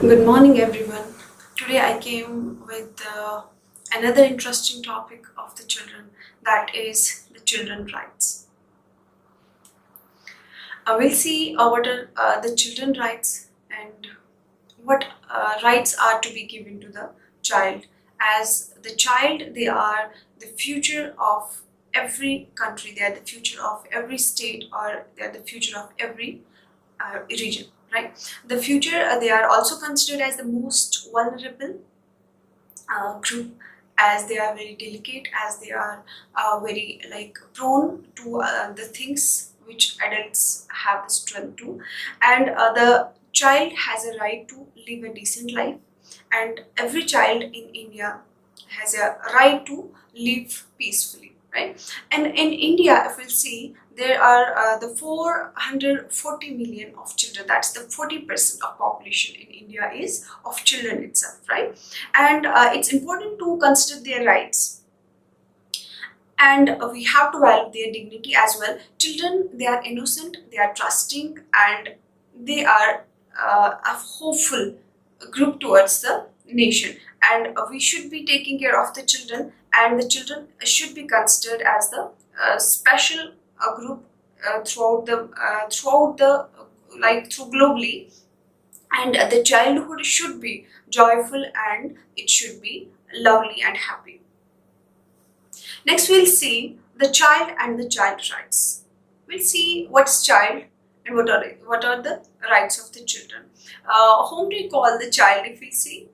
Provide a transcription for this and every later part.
Good morning, everyone. Today I came with another interesting topic of the children, that is the children rights. We'll see what are the children rights and what rights are to be given to the child. As the child, they are the future of every country, they are the future of every state, or they are the future of every region, right? The future, they are also considered as the most vulnerable group, as they are very delicate, as they are very prone to the things which adults have the strength to, and the child has a right to live a decent life, and every child in India has a right to live peacefully, right? And in India, if we'll see, there are the 440 million of children. That's the 40% of population in India is of children itself, right? And it's important to consider their rights, and we have to value their dignity as well. Children, they are innocent, they are trusting, and they are a hopeful group towards the nation, and we should be taking care of the children, and the children should be considered as the special group throughout the through globally, and the childhood should be joyful, and it should be lovely and happy. Next, we'll see the child and the child rights. We'll see what's child and what are the rights of the children. Whom do we call the child? If we see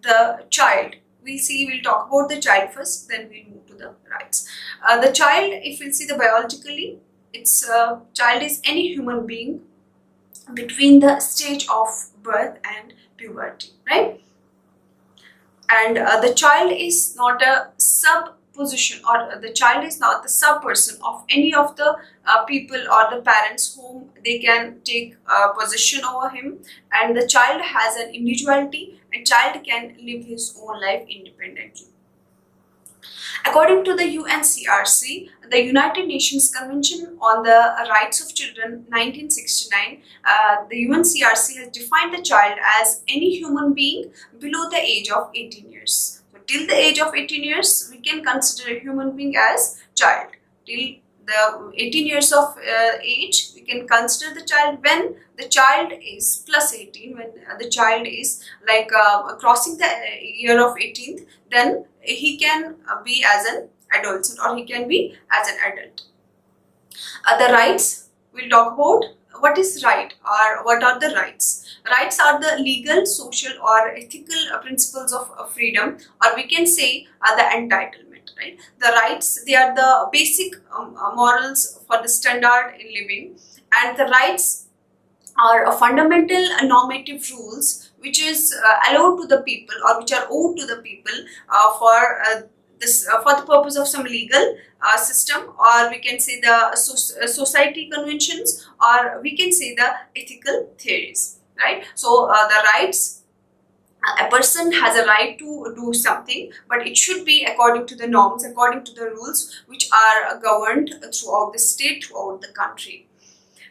the child, we'll talk about the child first, then we'll move to the rights. The child, if we'll see the biologically, it's child is any human being between the stage of birth and puberty, right? And the child is not a sub position, or the child is not the sub person of any of the people or the parents whom they can take possession over him, and the child has an individuality, and child can live his own life independently. According to the UNCRC, the United Nations Convention on the Rights of Children 1969, the UNCRC has defined the child as any human being below the age of 18 years. So till the age of 18 years, we can consider a human being as child. Till the 18 years of age, we can consider the child. When the child is plus 18, when the child is crossing the year of 18th, then he can be as an adolescent, or he can be as an adult. The rights, we'll talk about what is right, or what are the rights. Rights are the legal, social, or ethical principles of freedom, or we can say the entitlement, right? The rights, they are the basic morals for the standard in living, and the rights are a fundamental normative rules which is allowed to the people, or which are owed to the people for the purpose of some legal system, or we can say the society conventions, or we can say the ethical theories, right? So the rights, a person has a right to do something, but it should be according to the norms, according to the rules which are governed throughout the state, throughout the country.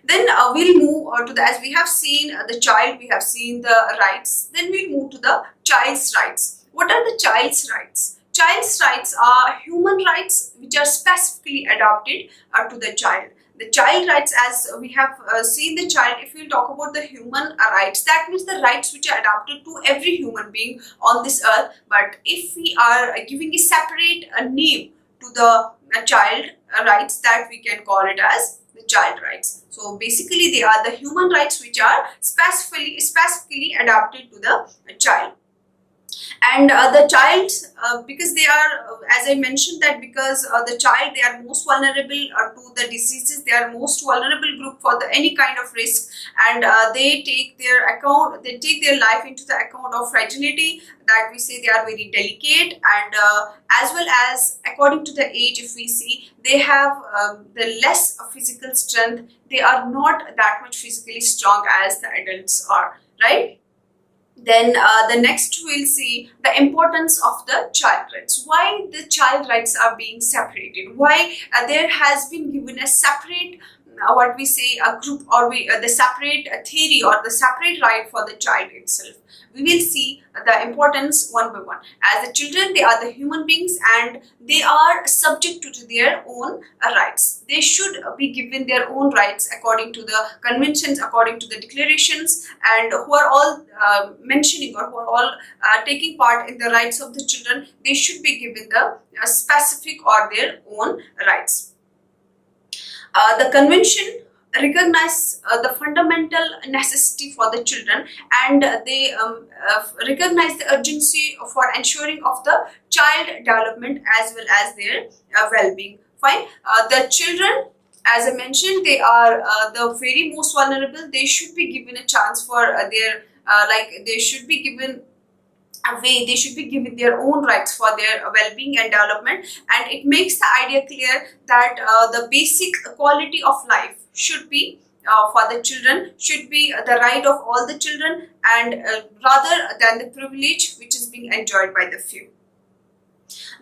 Then we'll move to the, as we have seen the child, we have seen the rights, then we'll move to the child's rights. What are the child's rights? Child's rights are human rights which are specifically adapted to the child. The child rights, as we have seen the child, if we talk about the human rights, that means the rights which are adapted to every human being on this earth. But if we are giving a separate name to the child rights, that we can call it as the child rights. So basically, they are the human rights which are specifically adapted to the child. And the child, because they are, as I mentioned, that because the child, they are most vulnerable to the diseases, they are most vulnerable group for any kind of risk, and they take their life into the account of fragility, that we say they are very delicate, and as well as according to the age, if we see, they have the less physical strength, they are not that much physically strong as the adults are, right? Then the next we'll see the importance of the child rights. Why the child rights are being separated? Why there has been given a separate what we say a group, or the separate theory or the separate right for the child itself. We will see the importance one by one. As the children, they are the human beings and they are subject to their own rights. They should be given their own rights according to the conventions, according to the declarations, and who are all mentioning, or who are all taking part in the rights of the children. They should be given the specific or their own rights. The convention recognize the fundamental necessity for the children, and they recognize the urgency for ensuring of the child development as well as their well-being. Fine. The children, as I mentioned, they are the very most vulnerable. They should be given a chance for their they should be given a way, they should be given their own rights for their well-being and development. And it makes the idea clear that the basic quality of life should be for the children, should be the right of all the children, and rather than the privilege which is being enjoyed by the few.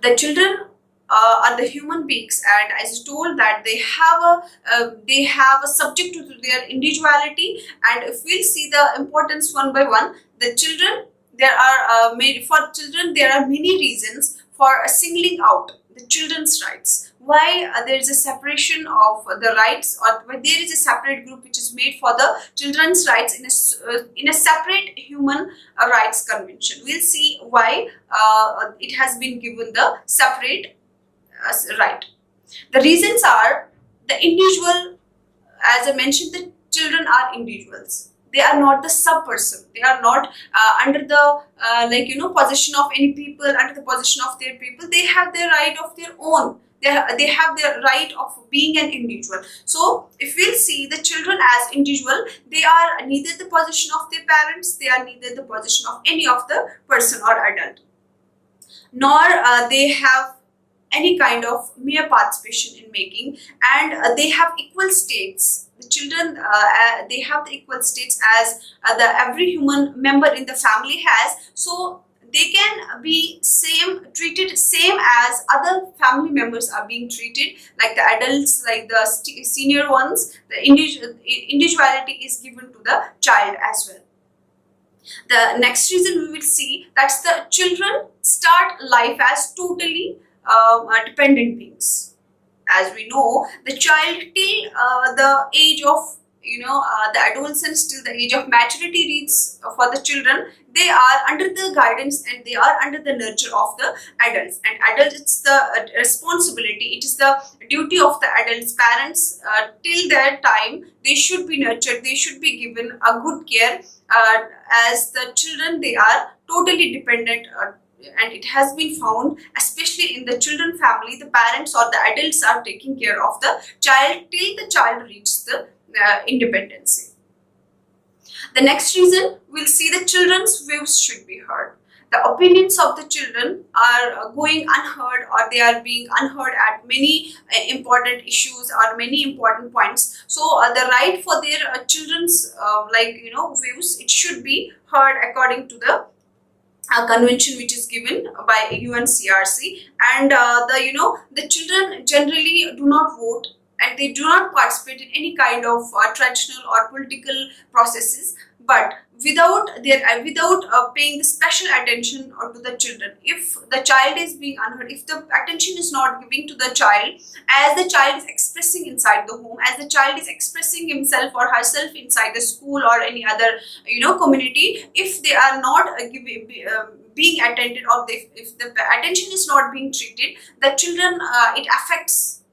The children are the human beings, and as told that they have a subject to their individuality. And if we'll see the importance one by one, the children, there are for children there are many reasons for singling out the children's rights. Why there is a separation of the rights, or why there is a separate group which is made for the children's rights in a separate human rights convention. We'll see why it has been given the separate right. The reasons are the individual. As I mentioned, the children are individuals. They are not the sub person. They are not under the possession of any people, under the possession of their people. They have their right of their own. They have their right of being an individual. So if we'll see the children as individual, they are neither the possession of their parents, they are neither the possession of any of the person or adult, nor they have any kind of mere participation in making, and they have equal states. The children, they have the equal states as the every human member in the family has. So they can be treated same as other family members are being treated, like the adults, like the senior ones. The individuality is given to the child as well. The next reason we will see, that's the children start life as totally dependent beings. As we know, the child till the age of the adolescence, till the age of maturity reaches for the children, they are under the guidance and they are under the nurture of the adults. And adults, it's the responsibility, it is the duty of the adults, parents, till their time they should be nurtured, they should be given a good care. As the children, they are totally dependent, and it has been found, especially in the children family, the parents or the adults are taking care of the child till the child reaches the independency. The next reason, we'll see the children's views should be heard. The opinions of the children are going unheard, or they are being unheard at many important issues or many important points. So the right for their children's views, it should be heard according to the convention which is given by UNCRC. And the children generally do not vote, and they do not participate in any kind of traditional or political processes, but without paying the special attention to the children. If the child is being unheard, if the attention is not given to the child, as the child is expressing inside the home, as the child is expressing himself or herself inside the school or any other community, if they are not being attended, or if the attention is not being treated, the children, it affects,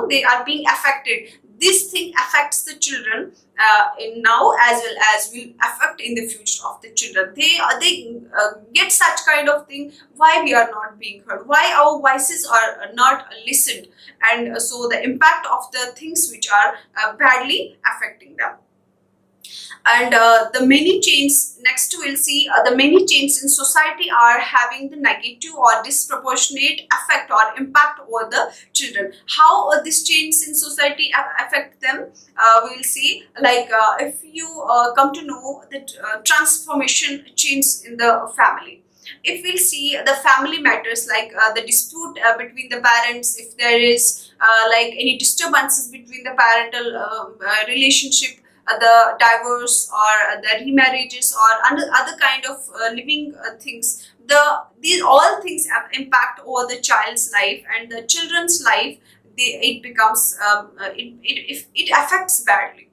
they are being affected. This thing affects the children in now, as well as will affect in the future of the children. They get such kind of thing. Why we are not being heard? Why our voices are not listened? And so the impact of the things which are badly affecting them. And the many changes, next we'll see the many changes in society are having the negative or disproportionate effect or impact over the children. How this change in society affect them, we'll see. If you come to know the transformation change in the family, If we'll see the family matters, like the dispute between the parents, if there is like any disturbances between the parental relationship, the divorce or the remarriages or other kind of living things, these all things impact over the child's life and the children's life. It becomes it affects badly.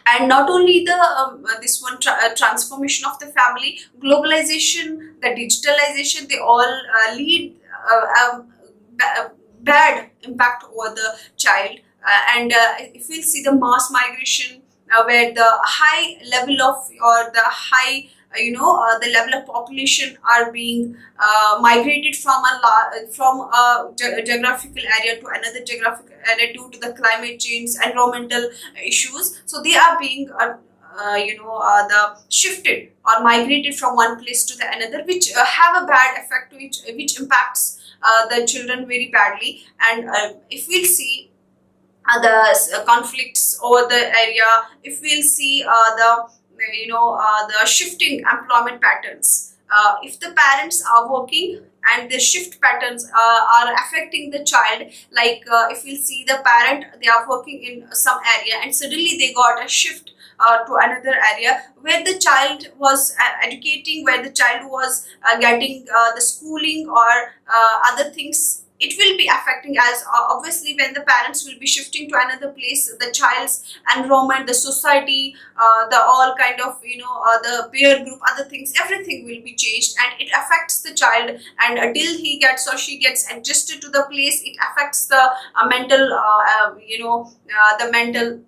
And not only the this one transformation of the family, globalization, the digitalization, they all lead bad impact over the child. And if we see the mass migration, where the high level of or the high the level of population are being migrated from a geographical area to another geographical area due to the climate change, environmental issues. So they are being the shifted or migrated from one place to the another, which have a bad effect, which impacts the children very badly. And if we'll see the conflicts over the area, if we'll see the shifting employment patterns, if the parents are working and the shift patterns are affecting the child, like if we'll see the parent, they are working in some area and suddenly they got a shift to another area where the child was educating, where the child was getting the schooling or other things, it will be affecting. As obviously when the parents will be shifting to another place, the child's environment, the society, the all kind of the peer group, other things, everything will be changed and it affects the child. And until he gets or she gets adjusted to the place, it affects the mental the mental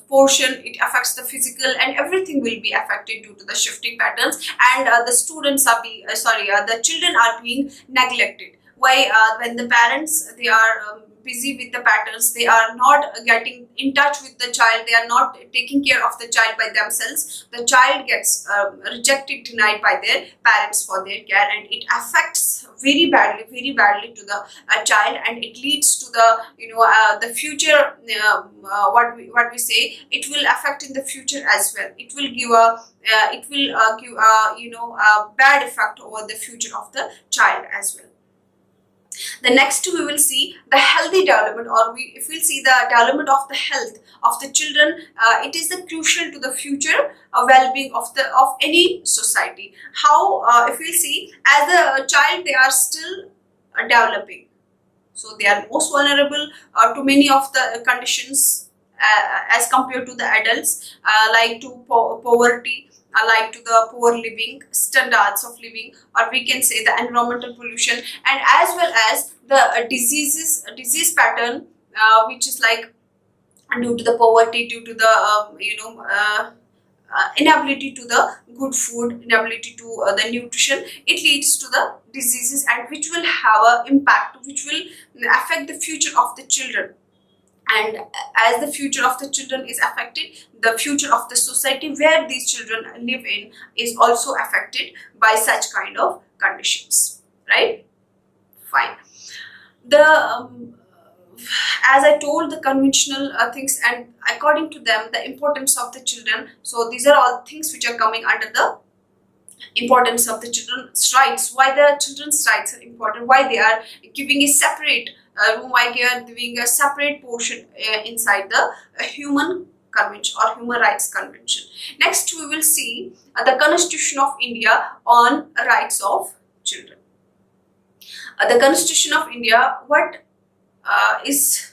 portion, it affects the physical, and everything will be affected due to the shifting patterns. And the students are being the children are being neglected. Why? When the parents, they are busy with the patterns, they are not getting in touch with the child, they are not taking care of the child by themselves, the child gets rejected, denied by their parents for their care, and it affects very badly to the child, and it leads to the future. What we say, it will affect in the future as well. It will give a bad effect over the future of the child as well. The next we will see the healthy development, or if we'll see the development of the health of the children, it is the crucial to the future well-being of any society. How? If we'll see, as a child, they are still developing, so they are most vulnerable to many of the conditions as compared to the adults, like to poverty, like to the poor living standards of living, or we can say the environmental pollution, and as well as the disease pattern, which is like due to the poverty, due to the inability to the good food, inability to the nutrition, it leads to the diseases, and which will have an impact, which will affect the future of the children. And as the future of the children is affected, the future of the society where these children live in is also affected by such kind of conditions, right? Fine. The as I told, the conventional things, and according to them, the importance of the children, so these are all things which are coming under the importance of the children's rights. Why the children's rights are important, why they are giving a separate room, why they are giving a separate portion inside the human convention or human rights convention. Next we will see the Constitution of India on rights of children. The Constitution of India, what is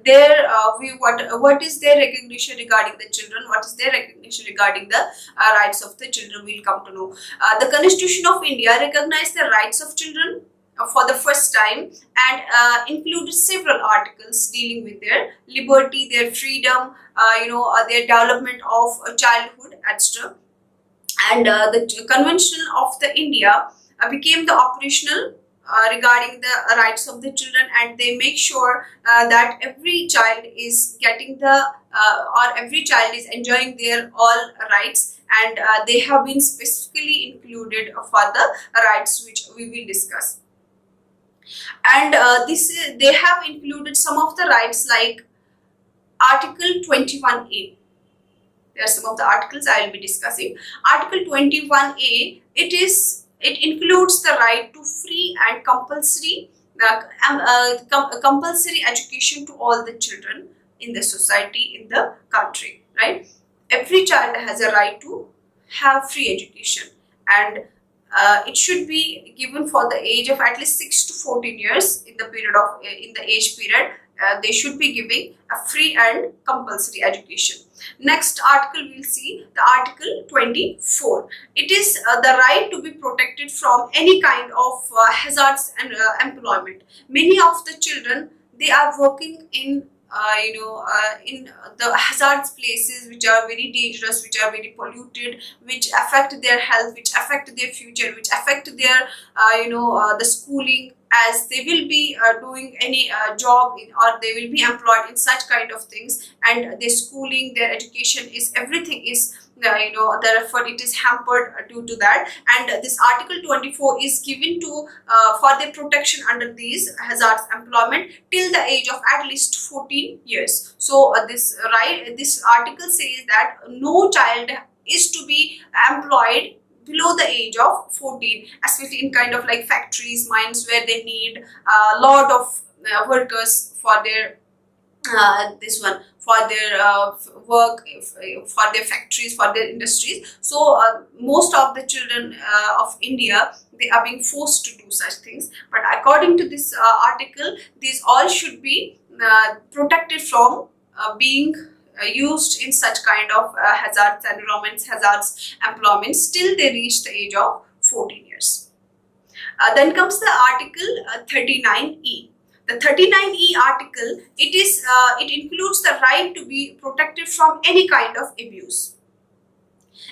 their view, what is their recognition regarding the children, what is their recognition regarding the rights of the children, we'll come to know. The Constitution of India recognized the rights of children for the first time, and included several articles dealing with their liberty, their freedom, their development of childhood, etc. And the Convention of the India became the operational regarding the rights of the children, and they make sure that every child is getting the or every child is enjoying their all rights, and they have been specifically included for the rights which we will discuss. And they have included some of the rights like Article 21A. There are some of the articles I will be discussing. Article 21A, it includes the right to free and compulsory education to all the children in the society, in the country, right? Every child has a right to have free education, and it should be given for the age of at least 6 to 14 years. In the period of in the age period, they should be giving a free and compulsory education. Next article we'll see the article 24. It is the right to be protected from any kind of hazards and employment. Many of the children, they are working in the hazardous places which are very dangerous, which are very polluted, which affect their health, which affect their future, which affect their the schooling, as they will be doing any job or they will be employed in such kind of things, and their schooling, their education, is everything is therefore it is hampered due to that. And this article 24 is given to for their protection under these hazards employment till the age of at least 14 years. So this article says that no child is to be employed below the age of 14, especially in kind of like factories, mines, where they need a lot of workers for their this one for their work, for their factories, for their industries. So most of the children of India, they are being forced to do such things, but according to this article, these all should be protected from being used in such kind of hazards environments, hazards employments till they reach the age of 14 years. Then comes the article 39E. The 39E article, it includes the right to be protected from any kind of abuse.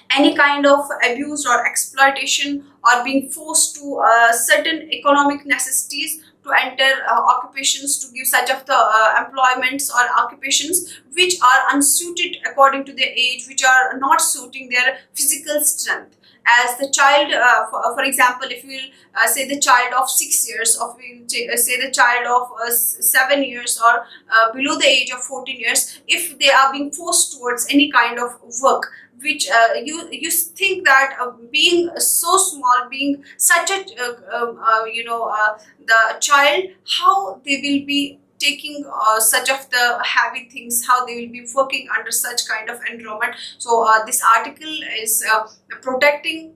Any kind of abuse or exploitation, or being forced to certain economic necessities to enter occupations, to give such of the employments or occupations which are unsuited according to their age, which are not suiting their physical strength. As the child, for example, if we say the child of 6 years, or we say the child of 7 years, or below the age of 14 years, if they are being forced towards any kind of work which you think that being so small, being such a the child, how they will be taking such of the heavy things, how they will be working under such kind of environment. So this article is protecting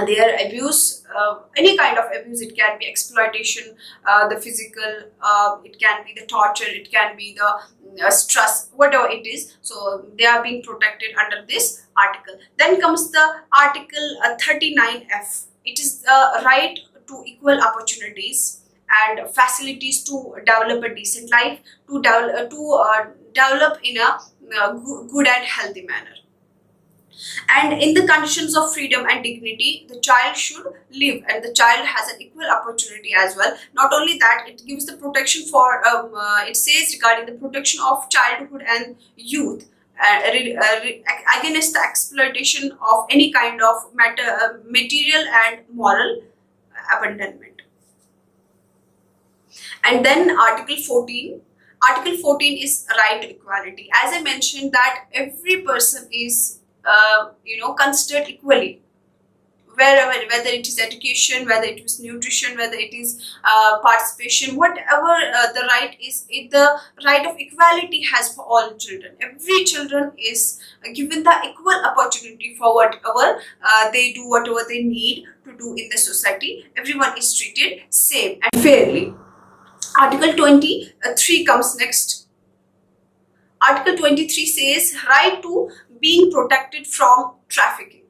their abuse, any kind of abuse. It can be exploitation, the physical, it can be the torture, it can be the stress, whatever it is. So they are being protected under this article. Then comes the article 39F. It is the right to equal opportunities and facilities to develop a decent life, to develop in a good and healthy manner. And in the conditions of freedom and dignity, the child should live, and the child has an equal opportunity as well. Not only that, it gives the protection for it says regarding the protection of childhood and youth against the exploitation of any kind of material and moral abandonment. And then article 14. Article 14 is right to equality. As I mentioned, that every person is considered equally, wherever, whether it is education, whether it is nutrition, whether it is participation, whatever the right is, the right of equality has for all children. Every children is given the equal opportunity for whatever they do, whatever they need to do in the society. Everyone is treated same and fairly. Article 23 comes next. Article 23 says right to being protected from trafficking.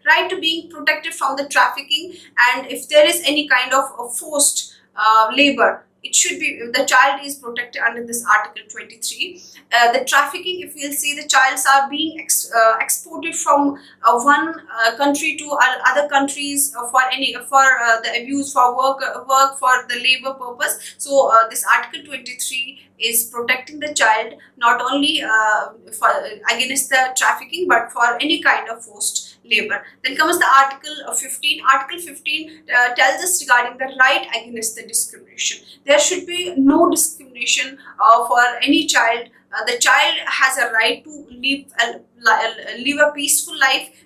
Right to being protected from the trafficking, and if there is any kind of forced labor, it should be, the child is protected under this article 23. The trafficking, if we'll see, the childs are being exported from one country to other countries for the abuse, for work for the labor purpose. So this article 23 is protecting the child not only against the trafficking, but for any kind of forced labor. Then comes the article 15. Article 15 tells us regarding the right against the discrimination. There should be no discrimination for any child the child has a right to live a peaceful life,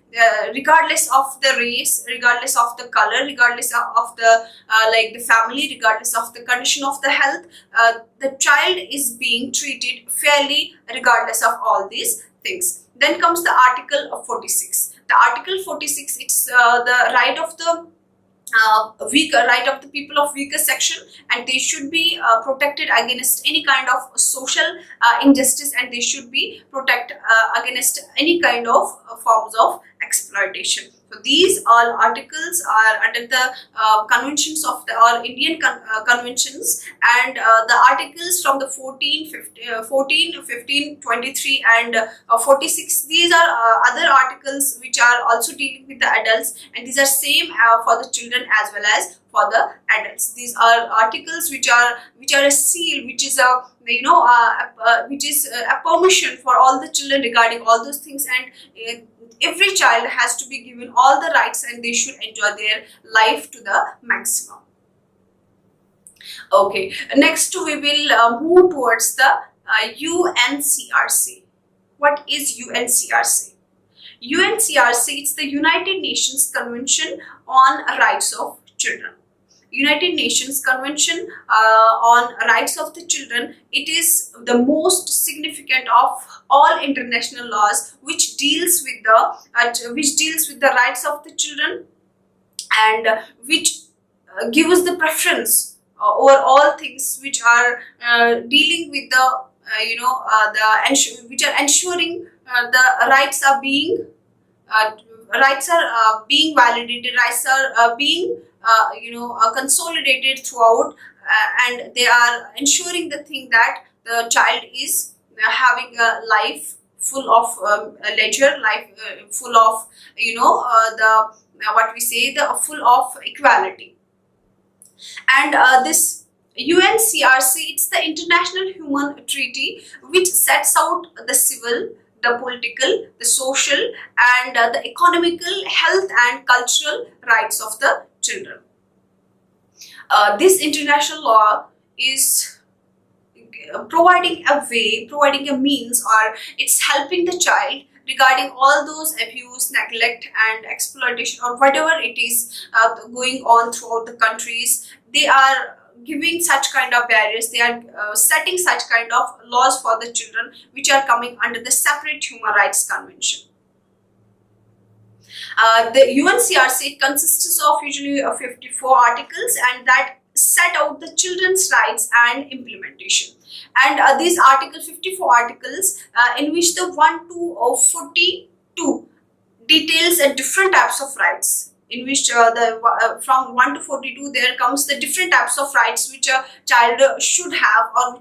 regardless of the race, regardless of the color, regardless of the like the family, regardless of the condition of the health. The child is being treated fairly regardless of all these things. Then comes the Article of 46. The Article 46, it's the right of the weaker, right of the people of weaker section, and they should be protected against any kind of social injustice, and they should be protected against any kind of forms of exploitation. So these all articles are under the conventions of the all Indian conventions, and the articles from the 14, 15, 23 and 46. These are other articles which are also dealing with the adults, and these are same for the children as well as for the adults. These are articles which are a seal, which is a which is a permission for all the children regarding all those things, and every child has to be given all the rights, and they should enjoy their life to the maximum. Okay, next we will move towards the UNCRC. What is UNCRC? UNCRC, it's the United Nations Convention on Rights of Children. United Nations Convention on Rights of the Children. It is the most significant of all international laws which deals with the rights of the children, and which gives the preference over all things which are dealing with the which are ensuring the rights are being validated, rights are being consolidated throughout, and they are ensuring the thing that the child is having a life full of leisure, life full of the what we say, the full of equality. And this UNCRC, it's the International Human Treaty which sets out the civil, the political, the social, and the economical, health and cultural rights of the children. This international law is providing a way, providing a means, or it's helping the child regarding all those abuse, neglect and exploitation, or whatever it is going on throughout the countries. They are giving such kind of barriers, they are setting such kind of laws for the children which are coming under the separate human rights convention. The UNCRC consists of usually 54 articles, and that set out the children's rights and implementation. And these 54 articles in which the 1 to 42 details different types of rights, in which from 1 to 42 there comes the different types of rights which a child should have, or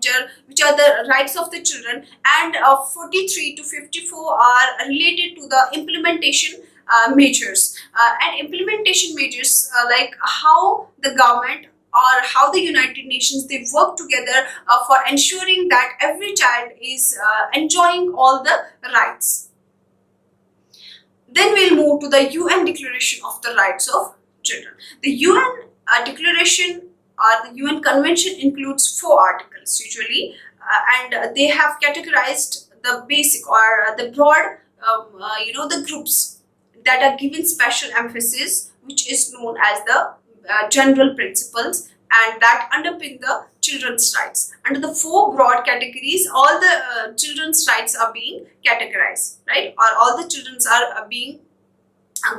which are the rights of the children, and 43 to 54 are related to the implementation measures, and implementation measures like how the government or how the United Nations, they work together for ensuring that every child is enjoying all the rights. Then we'll move to the UN Declaration of the Rights of Children. The UN Declaration or the UN Convention includes 4 articles usually, and they have categorized the basic or the broad, the groups that are given special emphasis, which is known as the general principles, and that underpin the children's rights. Under the 4 broad categories, all the children's rights are being categorized, right? Or all the children's are being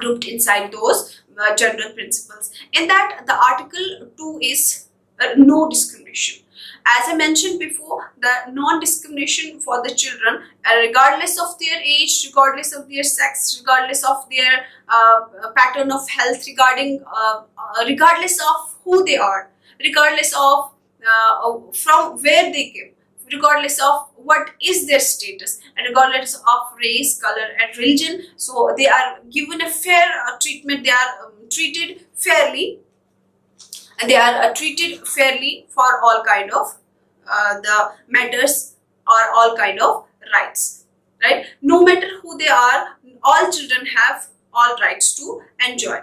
grouped inside those general principles. In that, the Article 2 is no discrimination. As I mentioned before, the non-discrimination for the children, regardless of their age, regardless of their sex, regardless of their pattern of health, regardless of who they are, regardless of from where they came, regardless of what is their status, and regardless of race, color and religion. So they are given a fair treatment, they are treated fairly, and they are treated fairly for all kind of the matters or all kind of rights, right? No matter who they are, all children have all rights to enjoy,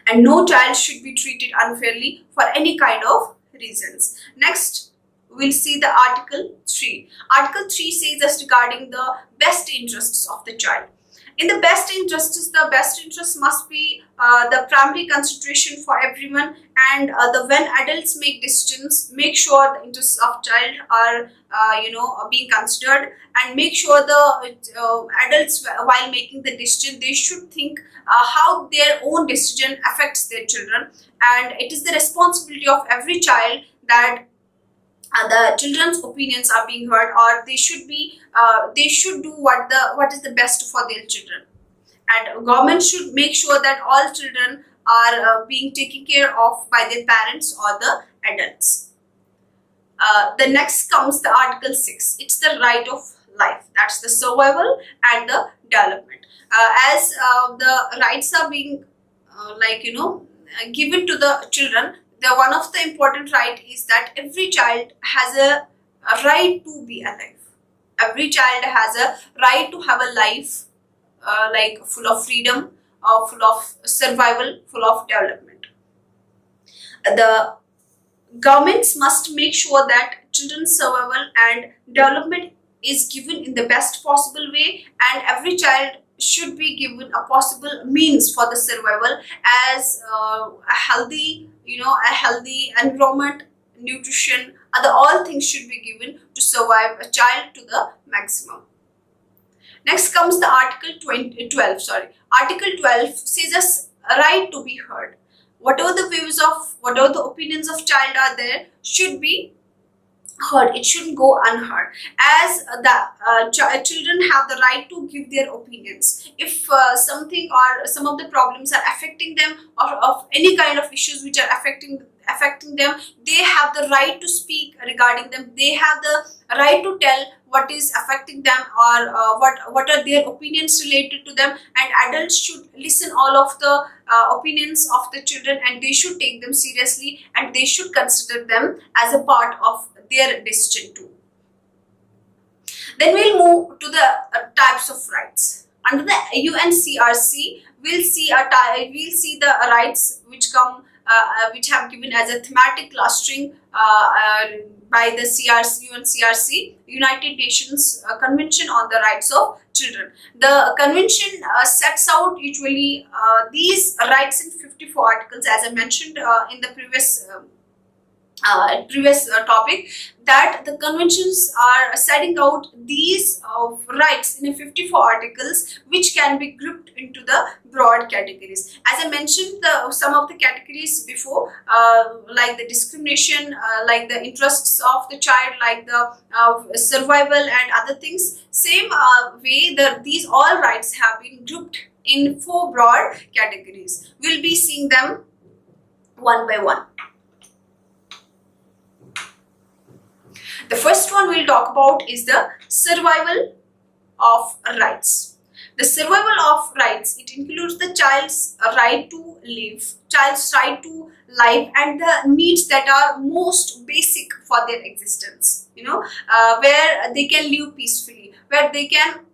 and no child should be treated unfairly for any kind of reasons. Next, we'll see the Article 3. Article 3 says us regarding the best interests of the child. In the best interests, the best interest must be the primary consideration for everyone, and the when adults make decisions, make sure the interests of child are being considered, and make sure the adults, while making the decision, they should think how their own decision affects their children. And it is the responsibility of every child that the children's opinions are being heard, or they should do what is the best for their children. And government should make sure that all children are being taken care of by their parents or the adults. The next comes the Article 6. It's the right of life. That's the survival and the development. As the rights are being given to the children, the one of the important right is that every child has a right to be alive. Every child has a right to have a life full of freedom, full of survival, full of development. The governments must make sure that children's survival and development is given in the best possible way, and every child should be given a possible means for the survival, as a healthy environment, nutrition, other all things should be given to survive a child to the maximum. Next comes the Article 12. Article 12 says us a right to be heard. Whatever the opinions of child are there should be heard. It shouldn't go unheard, as children have the right to give their opinions. If something or some of the problems are affecting them, or of any kind of issues which are affecting them, they have the right to speak regarding them. They have the right to tell what is affecting them, or what are their opinions related to them. And adults should listen all of the opinions of the children, and they should take them seriously, and they should consider them as a part of their decision too. Then we'll move to the types of rights. Under the UNCRC, we'll see the rights which have given as a thematic clustering by the UNCRC, United Nations Convention on the Rights of Children. The convention sets out usually these rights in 54 articles, as I mentioned in the previous topic, that the conventions are setting out these rights in 54 articles, which can be grouped into the broad categories. As I mentioned some of the categories before, like the discrimination, like the interests of the child, like the survival and other things. Same way, these all rights have been grouped in 4 broad categories. We'll be seeing them one by one. The first one we'll talk about is the survival of rights. The survival of rights, it includes the child's right to live, child's right to life, and the needs that are most basic for their existence. Where they can live peacefully, where they can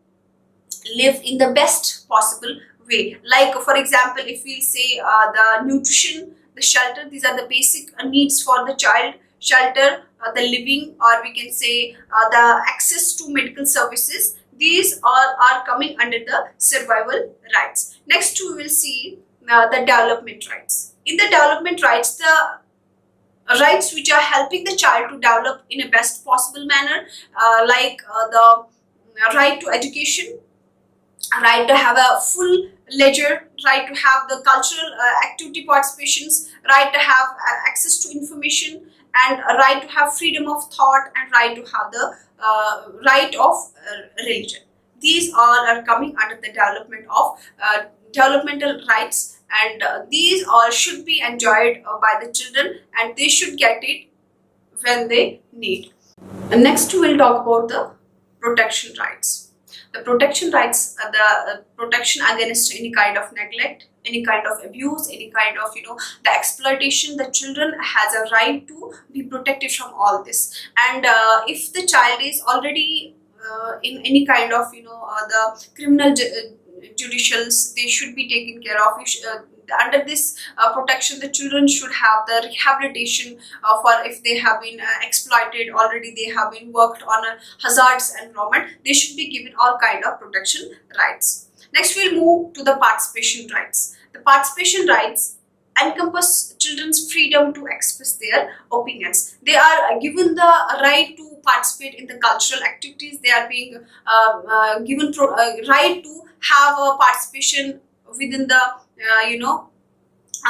live in the best possible way. Like, for example, if we say the nutrition, the shelter, these are the basic needs for the child. Shelter, the living, or we can say the access to medical services. These all are coming under the survival rights. Next, we will see the development rights. In the development rights, the rights which are helping the child to develop in a best possible manner, like the right to education, right to have a full leisure, right to have the cultural activity participations, right to have access to information, and a right to have freedom of thought, and right to have the right of religion. These all are coming under the development of developmental rights, and these all should be enjoyed by the children, and they should get it when they need. And next we'll talk about the protection rights. The protection rights are the protection against any kind of neglect, any kind of abuse, any kind of the exploitation. The children has a right to be protected from all this. And if the child is already in any kind of the criminal judicials, they should be taken care of. under this protection, the children should have the rehabilitation for if they have been exploited already, they have been worked on a hazardous environment, they should be given all kind of protection rights. Next, we'll move to the participation rights. The participation rights encompass children's freedom to express their opinions. They are given the right to participate in the cultural activities. They are being given right to have a participation within the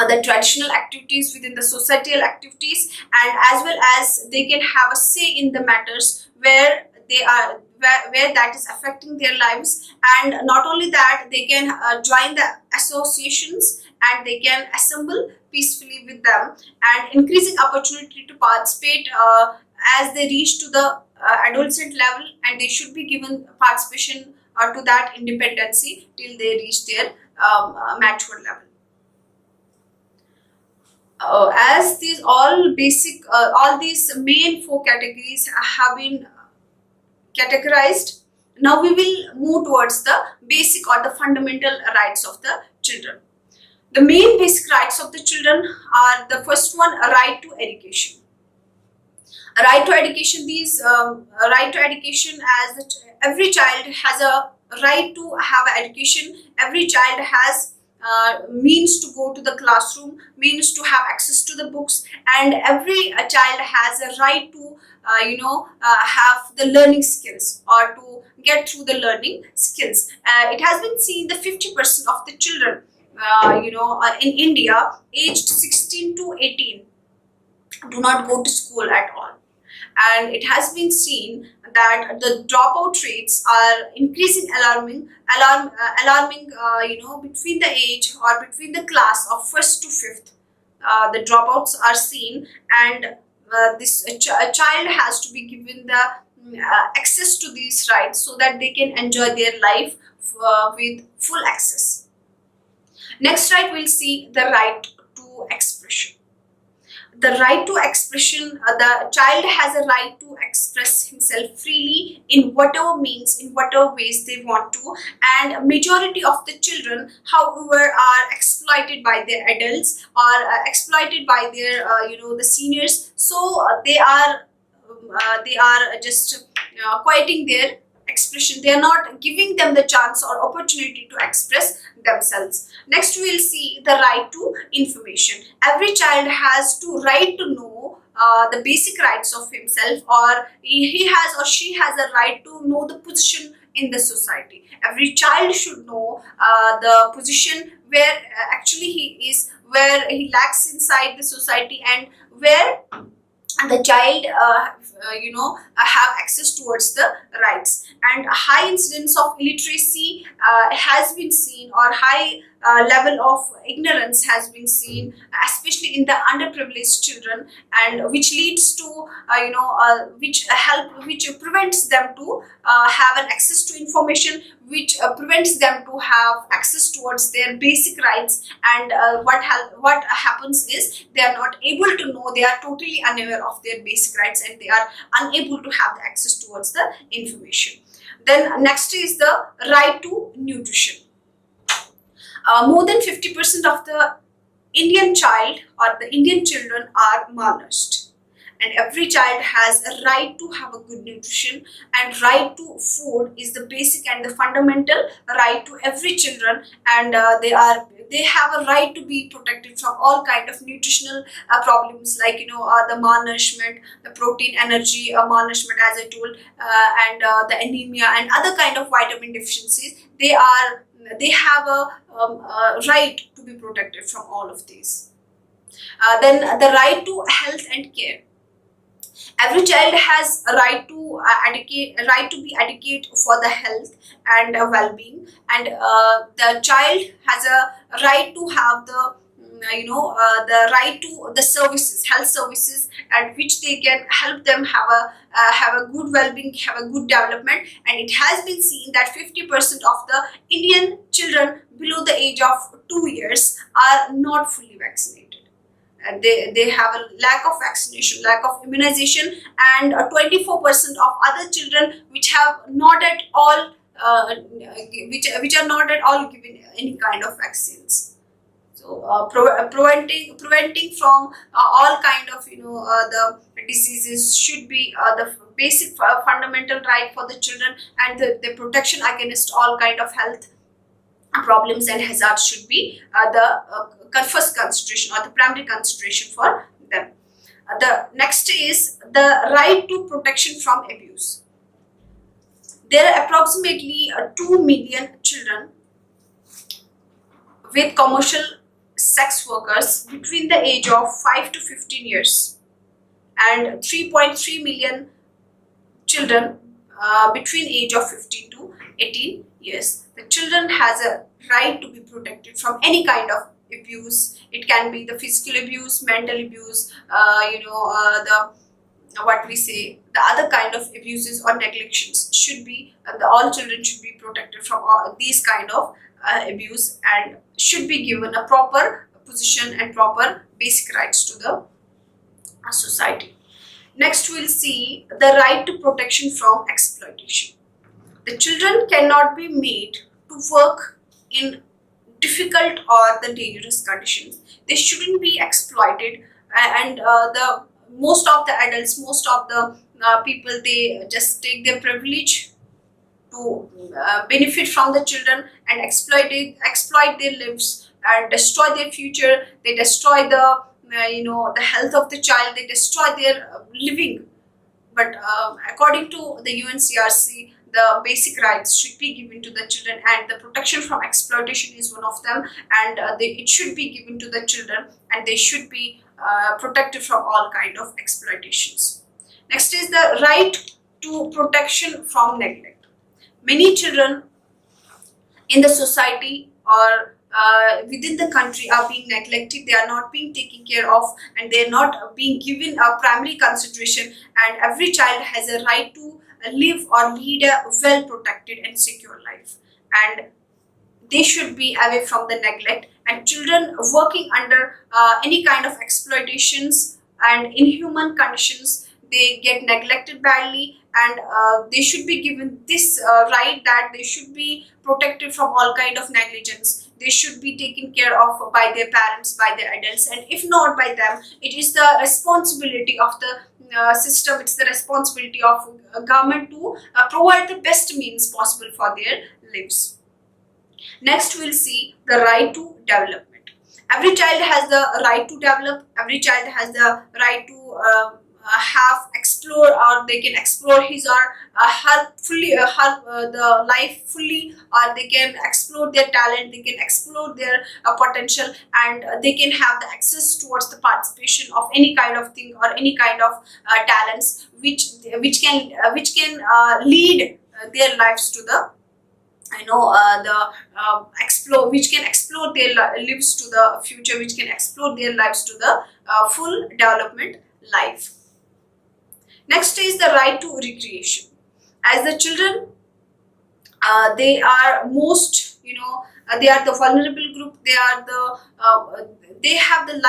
the traditional activities, within the societal activities, and as well as they can have a say in the matters where they are where that is affecting their lives. And not only that, they can join the associations and they can assemble peacefully with them, and increasing opportunity to participate as they reach to the adolescent level, and they should be given participation to that independency till they reach their mature level. As these all these main four categories have been categorized, now we will move towards the basic or the fundamental rights of the children. The main basic rights of the children are: the first one, a right to education. A right to education. These right to education, as every child has a right to have an education. Every child has means to go to the classroom, means to have access to the books, and every child has a right to have the learning skills or to get through the learning skills. It has been seen that 50% of the children in India aged 16 to 18 do not go to school at all, and it has been seen that the dropout rates are increasing alarming between the age or between the class of first to fifth. The dropouts are seen, and a child has to be given the access to these rights so that they can enjoy their life with full access. Next right, we'll see the right to expression. The right to expression, the child has a right to express himself freely in whatever means, in whatever ways they want to. And majority of the children, however, are exploited by their adults or exploited by their the seniors. So they are just quieting their expression. They are not giving them the chance or opportunity to express themselves. Next, we will see the right to information. Every child has to right to know the basic rights of himself, or he has or she has a right to know the position in the society. Every child should know the position where actually he is, where he lacks inside the society, and where the child have access towards the rights. And a high incidence of illiteracy has been seen, or high level of ignorance has been seen, especially in the underprivileged children, and which leads to which prevents them to have an access to information, which prevents them to have access towards their basic rights. And what happens is they are not able to know, they are totally unaware of their basic rights, and they are unable to have the access towards the information. Then next is the right to nutrition. More than 50% of the Indian child or the Indian children are malnourished, and every child has a right to have a good nutrition, and right to food is the basic and the fundamental right to every children. And they have a right to be protected from all kind of nutritional problems, like the malnourishment, the protein energy malnourishment, as I told, and the anemia and other kind of vitamin deficiencies. They have a right to be protected from all of these. Then the right to health and care. Every child has a right to be adequate for the health and well-being, and the child has a right to have the the right to the services, health services, at which they can help them have a good well-being, have a good development. And it has been seen that 50% of the Indian children below the age of 2 years are not fully vaccinated. And they have a lack of vaccination, lack of immunization, and 24% of other children which have not at all which are not at all given any kind of vaccines. So preventing from all kind of the diseases should be the basic fundamental right for the children, and the protection against all kind of health problems and hazards should be the first consideration or the primary consideration for them. The next is the right to protection from abuse. There are approximately 2 million children with commercial sex workers between the age of 5 to 15 years, and 3.3 million children between age of 15 to 18 years. The children has a right to be protected from any kind of abuse. It can be the physical abuse, mental abuse, the what we say, the other kind of abuses or neglections should be, all children should be protected from all these kind of abuse, and should be given a proper position and proper basic rights to the society. Next, we'll see the right to protection from exploitation. The children cannot be made to work in difficult or the dangerous conditions. They shouldn't be exploited, and the most of the adults, most of the people, they just take their privilege to benefit from the children and exploit their lives and destroy their future. They destroy the health of the child. They destroy their living. But according to the UNCRC, the basic rights should be given to the children, and the protection from exploitation is one of them, and it should be given to the children, and they should be protected from all kind of exploitations. Next is the right to protection from neglect. Many children in the society or within the country are being neglected. They are not being taken care of, and they are not being given a primary consideration, and every child has a right to live or lead a well protected and secure life, and they should be away from the neglect. And children working under any kind of exploitations and inhuman conditions, they get neglected badly, and they should be given this right that they should be protected from all kind of negligence. They should be taken care of by their parents, by their adults, and if not by them, it is the responsibility of the system. It's the responsibility of government to provide the best means possible for their lives. Next, we'll see the right to development. Every child has the right to develop. Every child has the right to have explore, or they can explore his or her fully, the life fully, or they can explore their talent. They can explore their potential, and they can have the access towards the participation of any kind of thing or any kind of talents which can lead their lives to the explore, which can explore their lives to the future, which can explore their lives to the full development life. Next is the right to recreation. As the children, they are most, they are the vulnerable group. They are they have the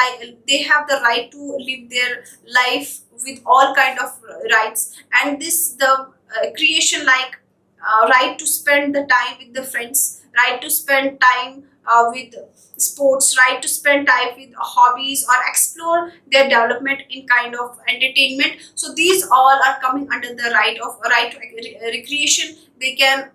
right to live their life with all kind of rights, and this the creation, like right to spend the time with the friends, right to spend time with sports, right to spend time with hobbies, or explore their development in kind of entertainment. So these all are coming under the right to recreation. They can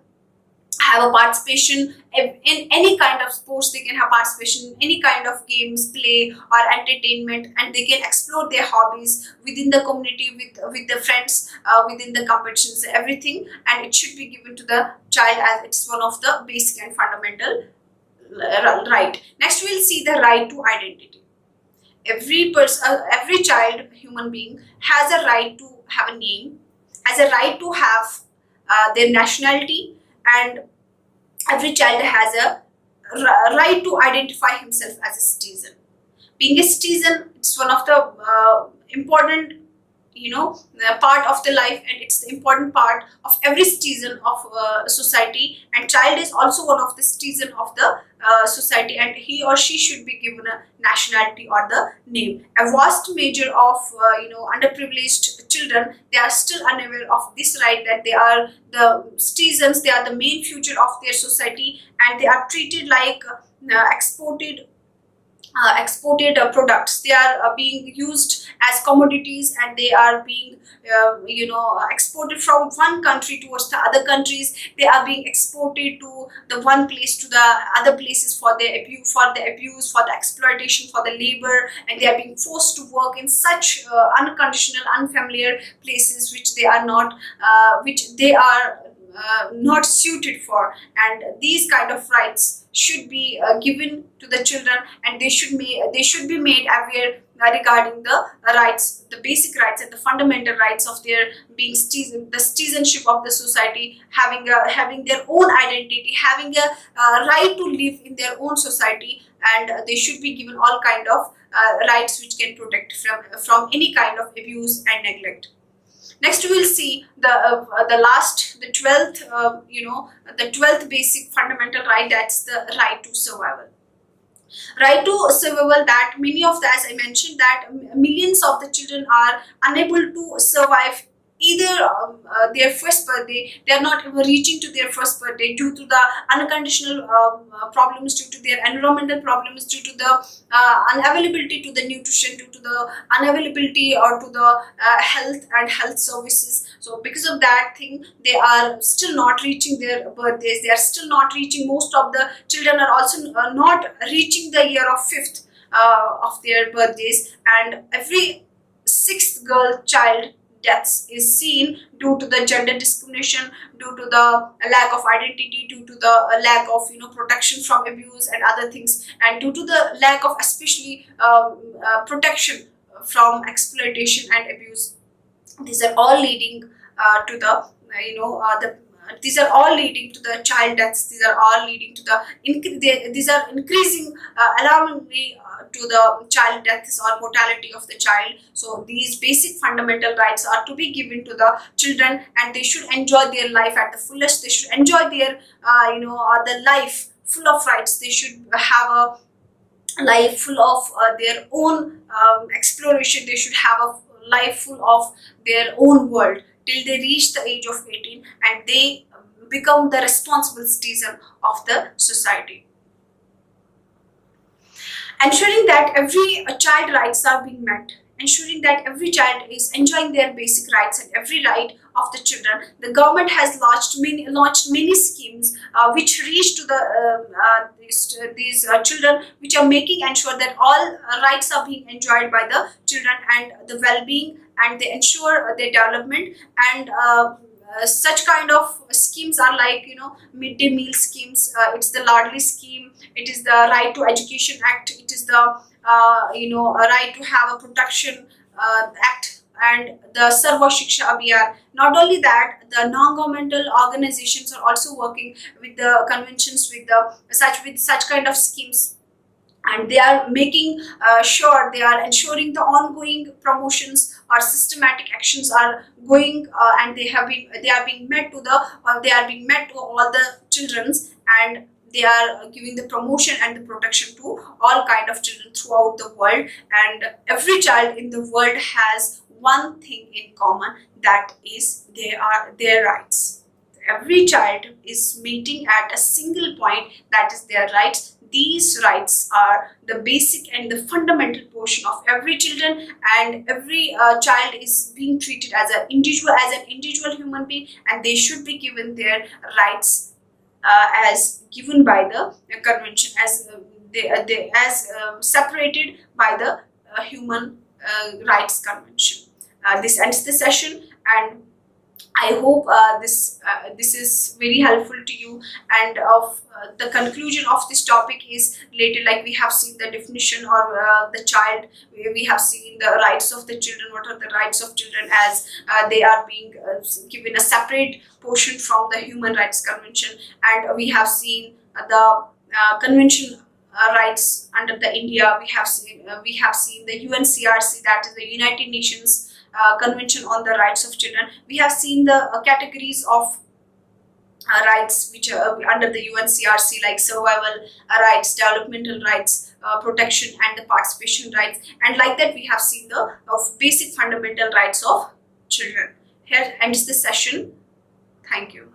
have a participation in any kind of sports. They can have participation in any kind of games, play, or entertainment, and they can explore their hobbies within the community, with the friends, within the competitions, everything. And it should be given to the child as it's one of the basic and fundamental right. Next, we'll see the right to identity. Every child, human being, has a right to have a name, has a right to have their nationality, and every child has a right to identify himself as a citizen. Being a citizen, it's one of the important, part of the life, and it's the important part of every citizen of society. And child is also one of the citizen of the society, and he or she should be given a nationality or the name. A vast major of underprivileged children, they are still unaware of this right, that they are the citizens, they are the main future of their society, and they are treated like exported exported products. They are being used as commodities, and they are being exported from one country towards the other countries. They are being exported to the one place to the other places for their abuse, for the exploitation, for the labor, and they are being forced to work in such unconditional, unfamiliar places which they are not not suited for. And these kind of rights should be given to the children, and they should be made aware regarding the rights, the basic rights and the fundamental rights of their being the citizenship of the society, having their own identity, having a right to live in their own society. And they should be given all kind of rights which can protect from any kind of abuse and neglect. Next, we will see the last, the 12th, the 12th basic fundamental right. That's the right to survival. Right to survival, that many of the, as I mentioned, that millions of the children are unable to survive either their first birthday. They are not even reaching to their first birthday due to the unconditional problems, due to their environmental problems, due to the unavailability to the nutrition, due to the unavailability or to the health services. So because of that thing, they are still not reaching their birthdays. They are still not reaching, most of the children are also not reaching the year of fifth of their birthdays. And every sixth girl child deaths is seen due to the gender discrimination, due to the lack of identity, due to the lack of protection from abuse and other things, and due to the lack of especially protection from exploitation and abuse. These are all leading to the these are all leading to the child deaths. These are all leading to these are increasing alarmingly to the child deaths or mortality of the child. So these basic fundamental rights are to be given to the children, and they should enjoy their life at the fullest. They should enjoy their the life full of rights. They should have a life full of their own exploration. They should have a life full of their own world till they reach the age of 18, and they become the responsible citizen of the society. Ensuring that every child rights are being met, ensuring that every child is enjoying their basic rights and every right of the children. The government has launched many schemes which reach to these children, which are making ensure that all rights are being enjoyed by the children and the well-being, and they ensure their development. And such kind of schemes are like midday meal schemes. It's the Ladli scheme. It is the Right to Education Act. It is the a right to have a protection act, and the Sarva Shiksha Abhiyan. Not only that, the non-governmental organizations are also working with the conventions with such kind of schemes, and they are making sure, they are ensuring the ongoing promotions or systematic actions are going, and they are being met to all the children's, and they are giving the promotion and the protection to all kind of children throughout the world. And every child in the world has one thing in common, that is their rights. Every child is meeting at a single point, that is their rights. These rights are the basic and the fundamental portion of every children, and every child is being treated as an individual human being, and they should be given their rights as given by the convention, as separated by the human rights convention. This ends the session, and I hope this is very helpful to you. And of the conclusion of this topic is related, like we have seen the definition, or the child. We have seen the rights of the children. What are the rights of children, as they are being given a separate portion from the Human Rights Convention. And we have seen the convention rights under the India. We have seen the UNCRC, that is the United Nations Convention on the Rights of Children. We have seen the categories of rights which are under the UNCRC, like survival rights, developmental rights, protection, and the participation rights. And like that, we have seen the basic fundamental rights of children. Here ends the session. Thank you.